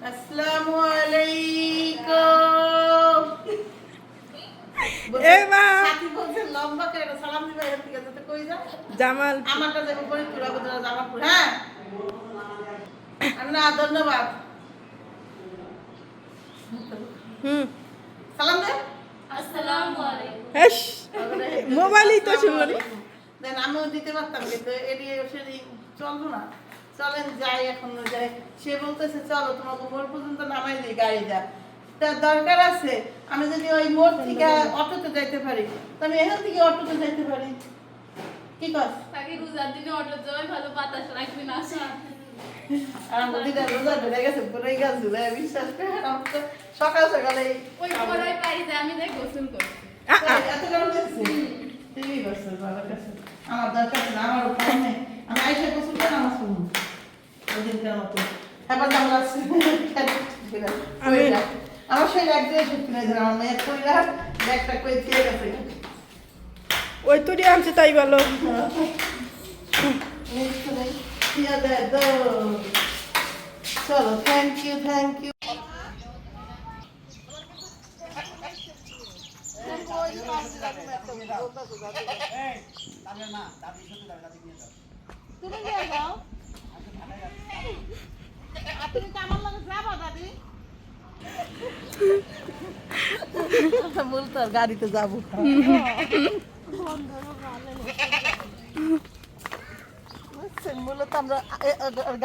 আসসালামু আলাইকুম। সাথী বলছে লম্বা করে সালাম দিবা এর থেকে যেতে কই যা জামাল আমারটা দেব পরে পুরা বদলা জামালপুর। হ্যাঁ না ধন্যবাদ। সালাম দে। আসসালামু আলাইকুম। হেস মোবাইলই তো শুনি দেন আমিও দিতে পারতাম কিন্তু এডি সেদি চলবো না। চলেন যাই এখন যাই। সে বলতেছে চলো তোমাকে মোড় পর্যন্ত নামাই দিই গাড়িটা। তার দরকার আছে আমি যদি ওই মোড় থেকে অটোতে যাইতে পারি তো আমি এখান থেকে অটোতে যাইতে পারি। কি কস? তাকে রোজার দিনে অটো যাওয়াই ভালো, বাতাস লাগবে না। আর দিদা রোজা ধরে গেছে পুরোই গাছ ঝুলে বিশ্বাস করে আমার তো সকাল সকালে ওই পড়াই পারি যে আমি যাই গোসল করি। এত গরম লাগছে টিভি করছে বাবার কাছে আমার দরকার না আমার উপায় নেই আমি আইসা গোসল করে নামাজ পড়বো ওদিনকার মতো এবার দাম লাগছে আমার শরীর একদিন সত্যি নাই আমার মেয়ের কইরা ব্যাগটা কই দিয়ে গেছে ওই তুই আনছে তাই বলো চলো থ্যাংক ইউ থ্যাংক ইউ তুমি নিয়ে যাও তুমি তো আমার লগে যাবা দাদি বলতো গাড়িতে যাবো মূলত আমরা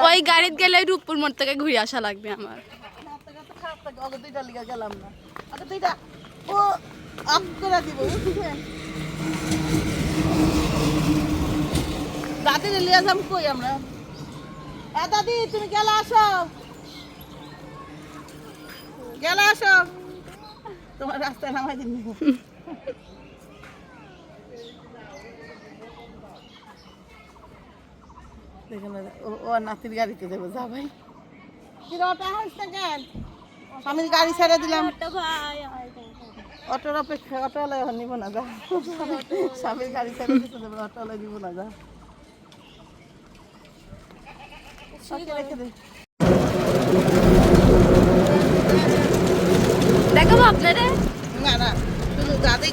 ওই গাড়িতে গেলে রূপপুর মোড় থেকে ঘুরে আসা লাগবে আমার। খারাপ থাকে অত দুইটা লিগা গেলাম না আচ্ছা দুইটা ও আপ করে দিব দাদি লিয়া যাম কই আমরা দাদি তুমি গেলে আসো গেলে আসো তোমার রাস্তায় নামাই দিন ও নাতির গাড়িতে যাবো যা ভাই কিরটা হচ্ছে কেন স্বামীর গাড়ি ছেড়ে দিলাম অটোর অপেক্ষা অটোওয়ালা এখন নিব না যা স্বামীর গাড়ি ছেড়ে দিতে দেবো অটোওয়ালা নিব না যা রেখে দে দেখাবো আপনারা না না শুধু দাদি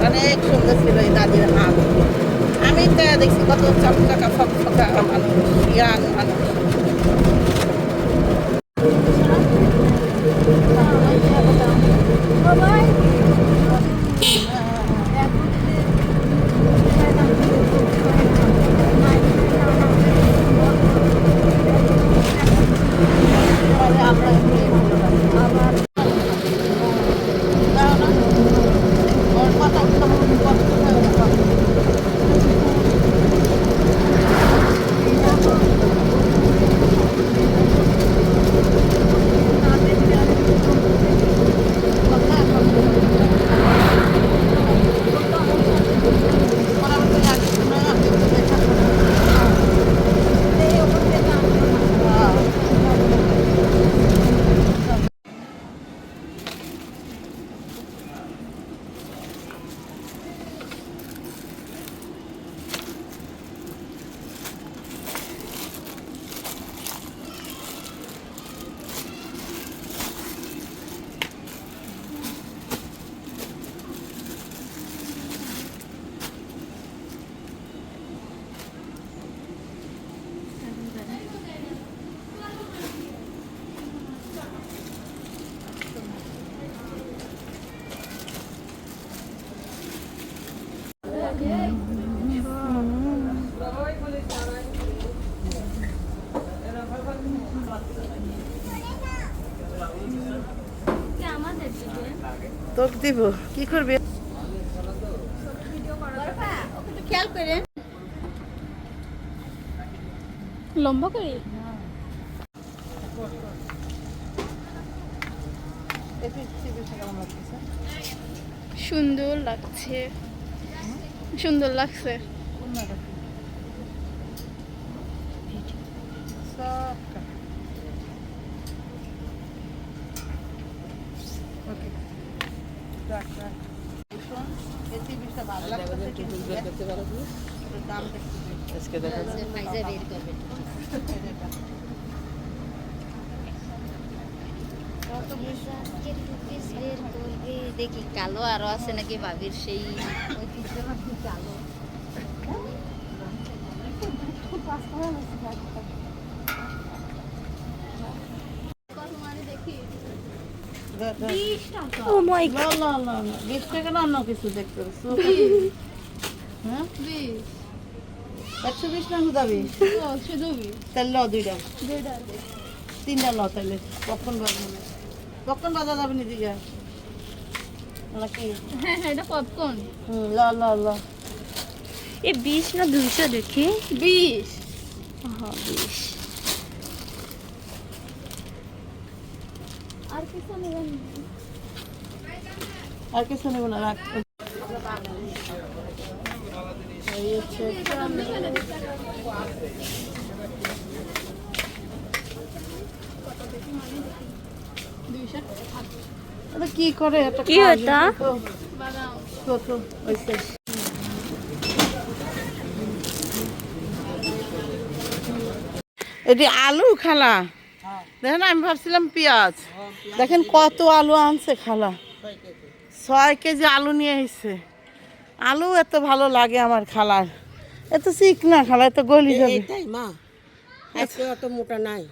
অনেক সুন্দর ছিল এই দাদির হাত আমি তো দেখছি কত চকচকা ফকফকা মানুষ ইয়াং মানুষ তোকে দিব কি করবে খেয়াল করে লম্বা করে সুন্দর লাগছে সুন্দর লাগছে রসুন এই চিবিসটা ভালো লাগতেছে কিন্তু এটার দামটা একটু বেশি। আজকে দেখা ফাইজা বের করবে আজকে টুপিস বের করবে দেখি কালো আরো আছে নাকি ভাবির সেই ঐতিহ্যবাহী কালো ও মাই না না না না 20 টাকা না অন্য কিছু দেখতে পাচ্ছ হ্যাঁ 120 না হুদা 20 তাহলে ল দুইটা তিনটা ল তাহলে কখন বাজবে না কখন বাজা যাবে নি দিঘা নাকি হ্যাঁ এটা পপকর্ন ল ল ল এ 20 না 200 দেখি 20 হ্যাঁ 20 আর কিছু নেবেন আর কিছু নেব না রাখ এই হচ্ছে এটা কি করে এটা কি খাওয়া এটা? যায় তো? তো তো ওইসে এটি আলু খালা দেখেন আমি ভাবছিলাম পেঁয়াজ দেখেন কত আলু আনছে খালা 6 কেজি আলু নিয়ে এসেছে আলু এত ভালো লাগে আমার খালার এত চিকনা খালা এত গলি যাবে এটাই মা আজকে অত মোটা নাই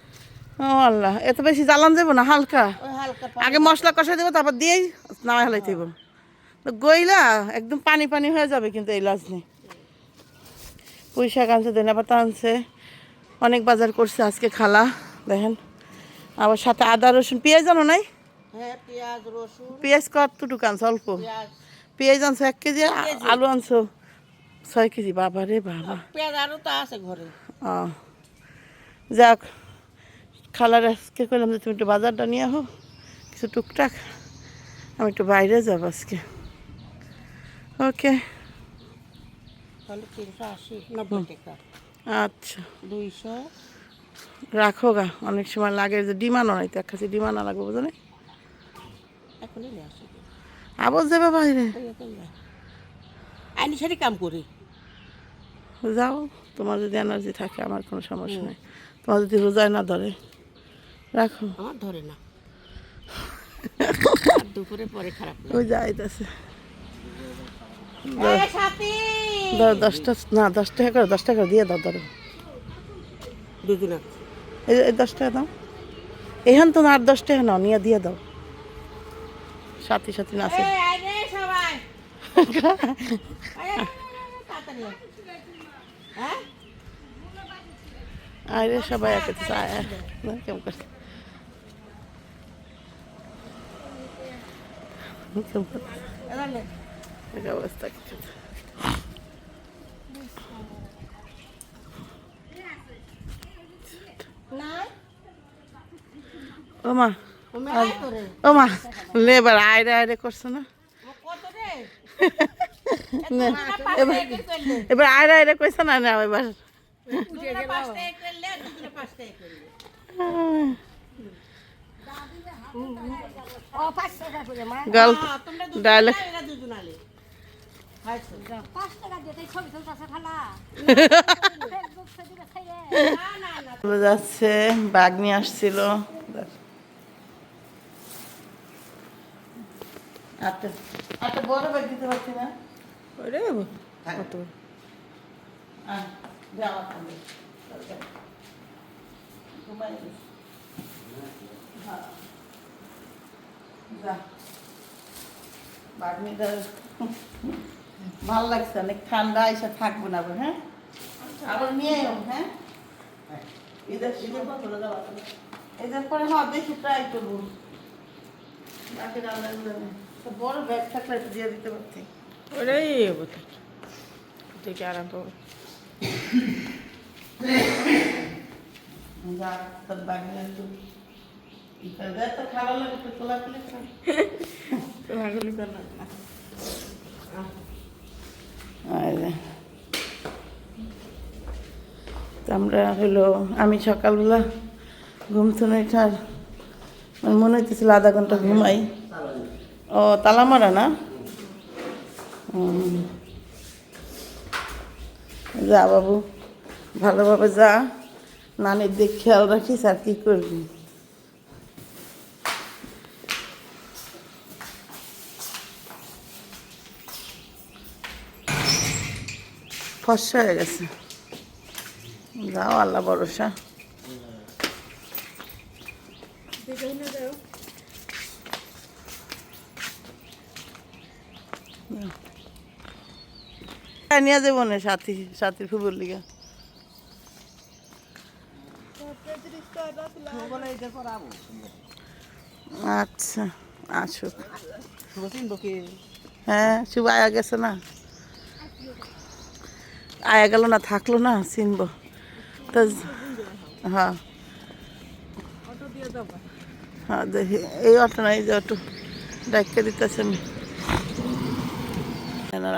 ও আল্লাহ এত বেশি জ্বালান যাবো না হালকা ওই হালকা আগে মশলা কষাই দেবো তারপর দিয়েই নামাই হেলাই দিব তো গইলা একদম পানি পানি হয়ে যাবে কিন্তু এই লাজ নেই পুঁই শাক আনছে ধনিয়া পাতা আনছে অনেক বাজার করছে আজকে খালা দেখেন আবার সাথে আদা রসুন পেঁয়াজ আনো নাই হ্যাঁ পেঁয়াজ রসুন পেঁয়াজ কতটুকু আনছো অল্প পেঁয়াজ পেঁয়াজ আনছো 1 কেজি আলু আনছো 6 কেজি বাবা রে বাবা পেঁয়াজ আরও তো আছে ঘরে ও যাক খালার আজকে করলাম যে তুমি একটু বাজারটা নিয়ে আহো কিছু টুকটাক আমি একটু বাইরে যাবো আজকে ওকে তাহলে 380 90 টাকা আচ্ছা 200 রাখো গা অনেক সময় লাগে যে ডিমান্ড নাই তো এক কাছে ডিমান্ড লাগবে বুঝো না এখনই নিয়ে আসি আবার যাবে বাইরে আইনি সারি কাম করি যাও তোমার যদি এনার্জি থাকে আমার কোনো সমস্যা নেই তোমার যদি রোজায় না ধরে রাখো আমার ধরে না আর দুপুরে পরে খারাপ লাগে ওই যাইতেছে এই সাথী 10টা না 10 টাকা করে 10 টাকা দিয়ে দাও ধরো দুদিন এই 10 টাকা দাও এখান তো আর 10 টাকা নাও নিয়ে দিয়ে দাও সাথী সাথী না আছে এই রে সবাই তাড়াতাড়ি হ্যাঁ আরে সবাই একে চায় না কেমন করে কেমন করে এবারে এই অবস্থা কিছু না ও মা তুমি আয় করে ও মা লেবার আয়রে আয়রে করছো না কত রে না, এবার এবার আয়রে আয়রে কইছো না না এবার দুপুরে 5 টাকা করলে দুপুরে 5 টাকা করলে ও 5 টাকা করে মা গাল তোমরা দুজন ডায়লগ এরা দুজন আলে আচ্ছা 5 টাকা দিয়ে ছবি তুলতাছে খালা ফেসবুক ছবিটা খাইরে না না চলে যাচ্ছে ব্যাগ নিয়ে আসছিল আচ্ছা আচ্ছা বড় ব্যাগ দিতে পারছি না ওরে কত জামা কাপড় ঘুমাই গেছে হ্যাঁ যা বাগনিটা ভাল লাগছে অনেক ঠান্ডা এসে থাকবো না আবার হ্যাঁ আবার নিয়ে এও হ্যাঁ ঈদের পরে যাওয়া ঈদের পরে হ্যাঁ দেখি ট্রাই করবো বাকি রান্নাগুলো নেই তো বড় ব্যাগ থাকলে একটু দিয়ে দিতে পারছি ওরে বলতে দেখে আরাম পাবো যা তোর বাগনি একটু তো খারাপ লাগে একটু কোলাকুলি কর কোলাকুলি করলাম না আমরা হলো আমি সকালবেলা ঘুম থেকে উঠার মনে হইতেছিল আধা ঘন্টা ঘুমাই ও তালা মারা না যা বাবু, ভালোভাবে যা, নানির দিক খেয়াল রাখিস, আর কি করবি। ফর্সা হয়ে গেছে, যাও আল্লাহ ভরসা। নিয়ে যাবো না সাথীর খুবর লিগা। আচ্ছা আসুক। হ্যাঁ শুভ আয়া গেছে না, আয়া গেল না, থাকলো না, চিনবো তো। হ্যাঁ হ্যাঁ দেখি এই অটো না, এই যে অটো ডাক্তার দিতেছে।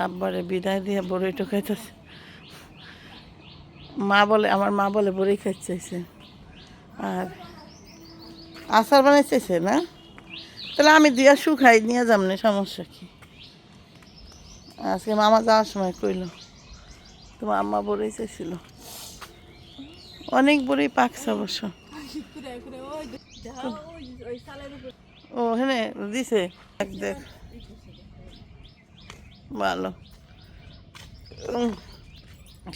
আব্বারে বিদায় দিয়ে বড়ই টোকাইতেছে। আমার মা বলে বড়ই খাইতে চাইছে, আর আচার বানাই চাইছে না, তাহলে আমি দিয়া শুকাই নিয়ে যাম না, সমস্যা কি। আজকে মামা যাওয়ার সময় কইল তোমার আম্মা বড়ই চাইছিল, অনেক বড়ই পাকছে অবশ্য। ও হ্যাঁ দিছে, দেখ ভালো।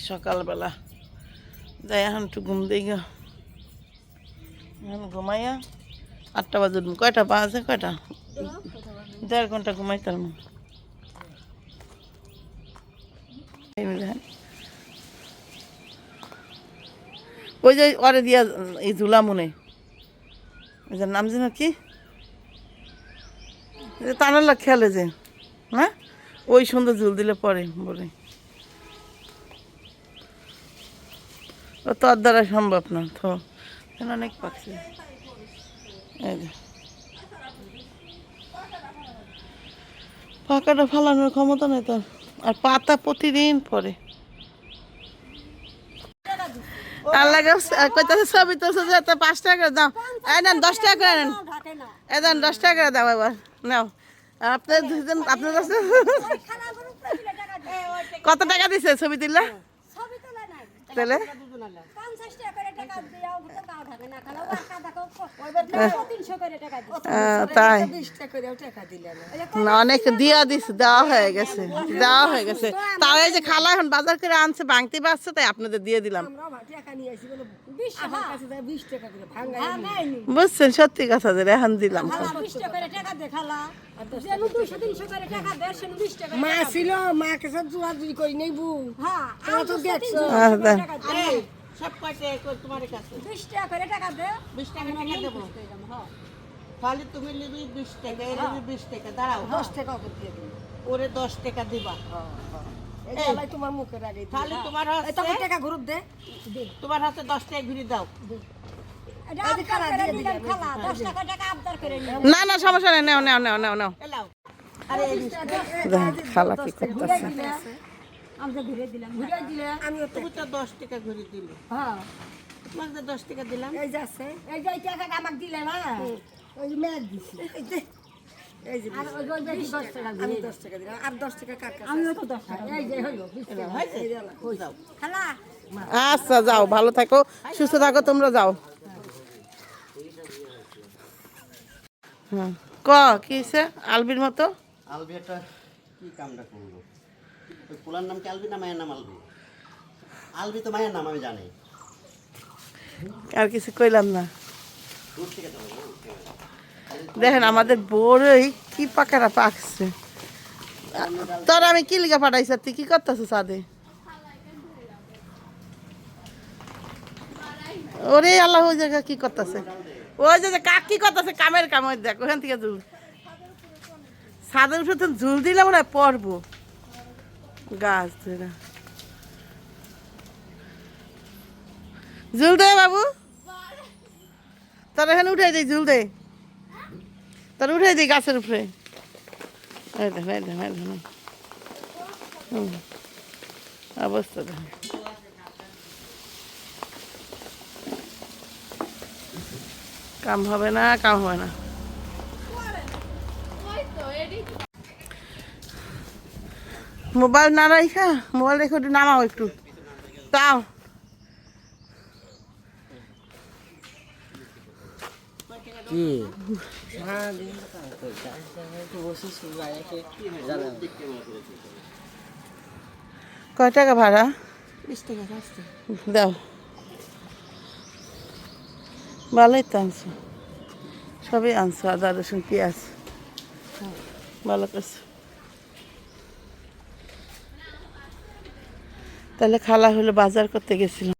সকালবেলা যাই এখন একটু ঘুম দিই গা, এখন ঘুমাইয়া 8টা বাজে, কয়টা বাজে, কয়টা 1.5 ঘন্টা ঘুমাইতাম। ওই যে ওরে দিয়া এই ঝুলা মনে, ওই যে নাম যেন কি, টানার খেলে যে না, ওই সুন্দর ঝুল দিলে পরে বলে, ও তোর দ্বারা সম্ভব না তো, অনেক পাখি। পাকাটা ফালানোর ক্ষমতা নেই তার, আর পাতা প্রতিদিন পরে। আল্লাহ কইতাছে ছবি তুলছে 5 টাকা করে দাও, এই নেন 10 টাকা করে নেন, এই দেন 10 টাকা করে দাও, এবার নাও। আপনার দুজন, আপনার কাছে কত টাকা দিছে ছবি তুললে? তাহলে তাই না, অনেক দিয়া দিছে, দেওয়া হয়ে গেছে, দেওয়া হয়ে গেছে। তাও এই যে খালা এখন বাজার করে আনছে, ভাঙতে পারছে, তাই আপনাদের দিয়ে দিলাম। বুঝছেন, সত্যি কথা যে এখন দিলাম। মা ছিল, মাকে সব জুয়াজুরি করি নেই বউ। সব কয়টা তোমার কাছে 20 টাকা করে টাকা দে, 20 টাকা দেবো। তাহলে তুমি নিবি 20 টাকা, এর 20 টাকা, দাঁড়াও 10 টাকা দিয়ে দিবি, ওরে 10 টাকা দিবা। এই গলাই তোমার মুখে রাখি, তাহলে তোমার হাতে এত টাকা ঘুরুপ দে, তোমার হাতে 10 টাকা ঘুরি দাও। না না সমস্যা নেই, নাও নাও নাও নাও নাও। খালা কি করতেছে, আমি তুমি তো 10 টাকা ঘুরি দিলে। হ্যাঁ তোমাকে 10 টাকা দিলাম, এই যে আছে, এই যে টাকা আমাকে দিলে না, ওই যে মেয়ে দিছি, এই যে আর ওই বেশি 10 টাকা আমি 10 টাকা দিলাম, আর 10 টাকা কার কাছে? আমিও তো 10 টাকা, এই যে হইলো 20 টাকা হইছে, কই যাও খালা। আচ্ছা যাও, ভালো থাকো, সুস্থ থাকো, তোমরা যাও। ক কি হয়েছে আলবির মতো? আলবি একটা কি কামটা করলো, ওই পোলার নাম কি আলবি না মায়ের নাম আলবি? আলবি তো মায়ের নাম আমি জানি, আর কিছু কইলাম না। দূর থেকে তো দেখেন আমাদের বড়ই কি পাকারা পাকছে। তোর আমি কি লিগা পাঠাইছি, তুই কি করতেছ সাদে? ওরে আল্লাহ, ওই জায়গা কি করতেছে, ওই যে কাক কি করতেছে, কামের কাম, ওই দেখ ওখান থেকে ঝুল, ছাদের উপরে তো ঝুল দিলে মনে হয় পড়বো গাছ ধরে। ঝুল দে বাবু, তোর এখানে উঠাই দিই, ঝুল দে, তোর উঠাই দিই গাছের উপরে। অবস্থা দেখ, কাম হবে না, কাম হবে না। মোবাইল না রাখা, মোবাইল রেখে একটু নামাও একটু তাও। কয় টাকা ভাড়া? 20 টাকা আসছে। দাও, ভালোই তো আনছো, সবই আনছো, আদা রসুন পেঁয়াজ, ভালো করছো। তাহলে খালা হলো বাজার করতে গেছিল।